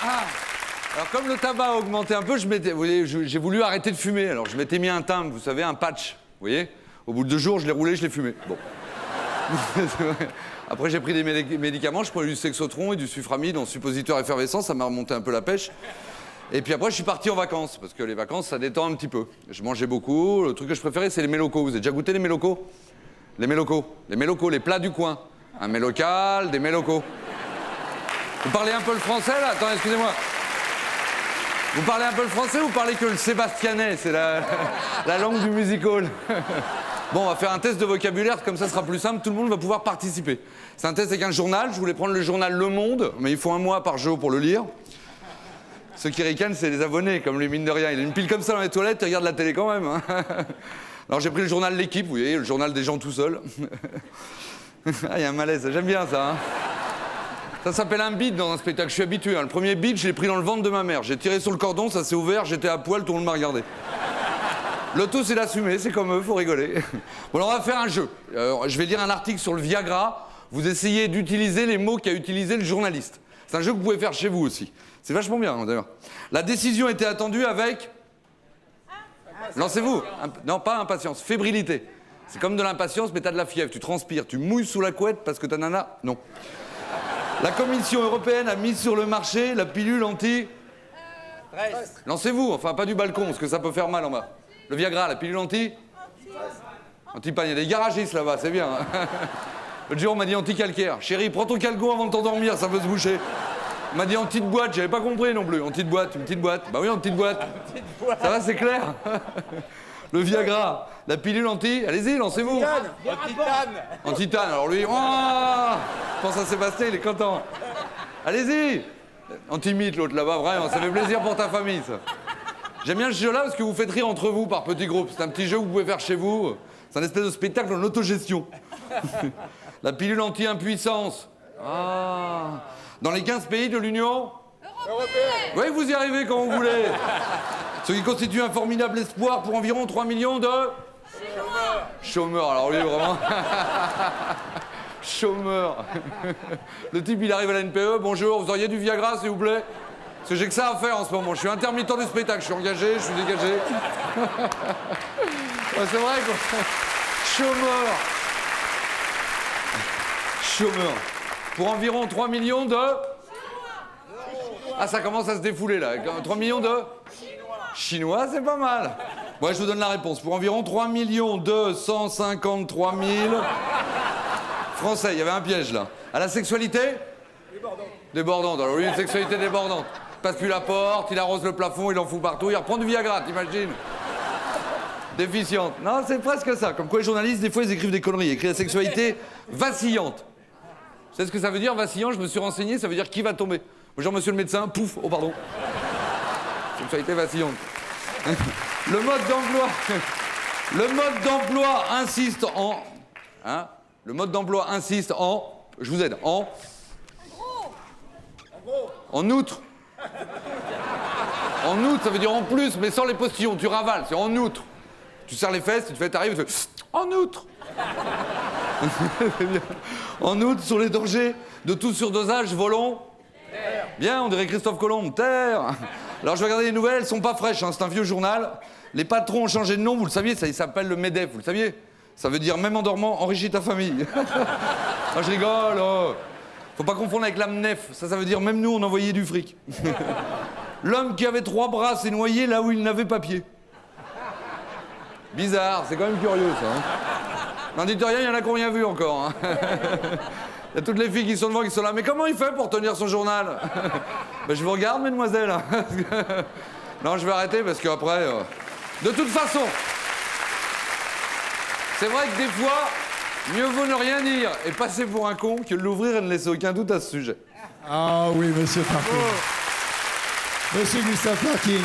Alors, comme le tabac a augmenté un peu, j'ai voulu arrêter de fumer. Alors, je m'étais mis un timbre, vous savez, un patch. Vous voyez? Au bout de 2 jours, je l'ai roulé, je l'ai fumé. Bon. Après, j'ai pris des médicaments. Je prenais du Sexotron et du Suframide en suppositoire effervescent. Ça m'a remonté un peu la pêche. Et puis après, je suis parti en vacances. Parce que les vacances, ça détend un petit peu. Je mangeais beaucoup. Le truc que je préférais, c'est les mélocos. Vous avez déjà goûté les mélocos? Les mélocos. Les mélocos, les plats du coin. Un mélocal, des mélocos. Vous parlez un peu le français, là? Attends, excusez-moi. Vous parlez un peu le français ou vous parlez que le sébastianais? C'est la langue du music hall. Bon, on va faire un test de vocabulaire, comme ça sera plus simple, tout le monde va pouvoir participer. C'est un test avec un journal, je voulais prendre le journal Le Monde, mais il faut 1 mois par jour pour le lire. Ceux qui ricanent, c'est les abonnés, comme lui, mine de rien. Il a une pile comme ça dans les toilettes, il regarde la télé quand même. Hein. Alors j'ai pris le journal L'Équipe, vous voyez, le journal des gens tout seuls. Ah, il y a un malaise, j'aime bien ça. Hein. Ça s'appelle un bide dans un spectacle, je suis habitué. Hein. Le premier bide, je l'ai pris dans le ventre de ma mère. J'ai tiré sur le cordon, ça s'est ouvert, j'étais à poil, tout le monde m'a regardé. Le tout, c'est d'assumer, c'est comme eux, faut rigoler. Bon, alors on va faire un jeu. Je vais lire un article sur le Viagra. Vous essayez d'utiliser les mots qu'a utilisé le journaliste. C'est un jeu que vous pouvez faire chez vous aussi. C'est vachement bien, d'ailleurs. La décision était attendue avec... Lancez-vous. Non, pas impatience, fébrilité. C'est comme de l'impatience, mais t'as de la fièvre. Tu transpires, tu mouilles sous la couette parce que ta nana... Non. La Commission européenne a mis sur le marché la pilule anti... Lancez-vous, enfin pas du balcon, parce que ça peut faire mal en bas. Le Viagra, la pilule anti... Anti-pan, il y a des garagistes là-bas, c'est bien. Hein. L'autre jour, on m'a dit anti-calcaire. Chérie, prends ton calgon avant de t'endormir, ça peut se boucher. On m'a dit en petite boîte, j'avais pas compris non plus. En petite boîte, une petite boîte. Bah oui, en petite boîte. Ça va, c'est clair. Le Viagra, la pilule anti... Allez-y, lancez-vous. En titane. Alors lui, oh, pense à Sébastien, il est content. Allez-y. Anti-mythe, l'autre là-bas, vraiment, ça fait plaisir pour ta famille, ça. J'aime bien ce jeu-là parce que vous faites rire entre vous par petits groupes. C'est un petit jeu que vous pouvez faire chez vous. C'est un espèce de spectacle en autogestion. La pilule anti-impuissance. Ah. Dans les 15 pays de l'Union européenne. Oui, vous y arrivez quand vous voulez. Ce qui constitue un formidable espoir pour environ 3 millions de... Chômeurs. Alors lui, vraiment... Chômeur. Le type, il arrive à la NPE. Bonjour, vous auriez du Viagra, s'il vous plaît? Parce que j'ai que ça à faire en ce moment. Je suis intermittent du spectacle. Je suis engagé, je suis dégagé. Ouais, c'est vrai, quoi. Chômeur. Chômeur. Pour environ 3 millions de... Ah, ça commence à se défouler, là. 3 millions de... Chinois, c'est pas mal. Ouais, je vous donne la réponse. Pour environ 3 253 000... Français, il y avait un piège, là. À la sexualité? Débordante. Débordante. Alors lui, une sexualité débordante. Il passe plus la porte, il arrose le plafond, il en fout partout, il reprend du Viagra, t'imagines? Déficiente. Non, c'est presque ça. Comme quoi les journalistes, des fois, ils écrivent des conneries. Ils écrivent la sexualité vacillante. Vous savez ce que ça veut dire, vacillant? Je me suis renseigné, ça veut dire qui va tomber. Bonjour, monsieur le médecin, pouf, oh pardon. Sexualité vacillante. Le mode d'emploi... Le mode d'emploi insiste en... Hein? Le mode d'emploi insiste en... Je vous aide. En outre. En outre, ça veut dire en plus, mais sans les postillons. Tu ravales, c'est en outre. Tu serres les fesses, tu te fais, t'arrives, tu fais... En outre. En outre, sur les dangers de tout surdosage volontaire. Bien, on dirait Christophe Colomb. Terre. Alors, je vais regarder les nouvelles, elles sont pas fraîches, hein, c'est un vieux journal. Les patrons ont changé de nom, vous le saviez, ça s'appelle le MEDEF, vous le saviez? Ça veut dire, même en dormant, enrichis ta famille. Moi, je rigole. Oh. Faut pas confondre avec l'AMNEF. Ça veut dire, même nous, on envoyait du fric. L'homme qui avait 3 bras s'est noyé là où il n'avait pas pied. Bizarre, c'est quand même curieux, ça. Hein. N'en dites rien, il y en a qui n'ont rien vu encore. Hein. Il y a toutes les filles qui sont devant, qui sont là. Mais comment il fait pour tenir son journal? Ben, je vous regarde, mesdemoiselles. Non, je vais arrêter parce qu'après... De toute façon... C'est vrai que des fois, mieux vaut ne rien dire et passer pour un con que de l'ouvrir et ne laisser aucun doute à ce sujet. Ah oui, monsieur Parking. Monsieur Gustave Parking.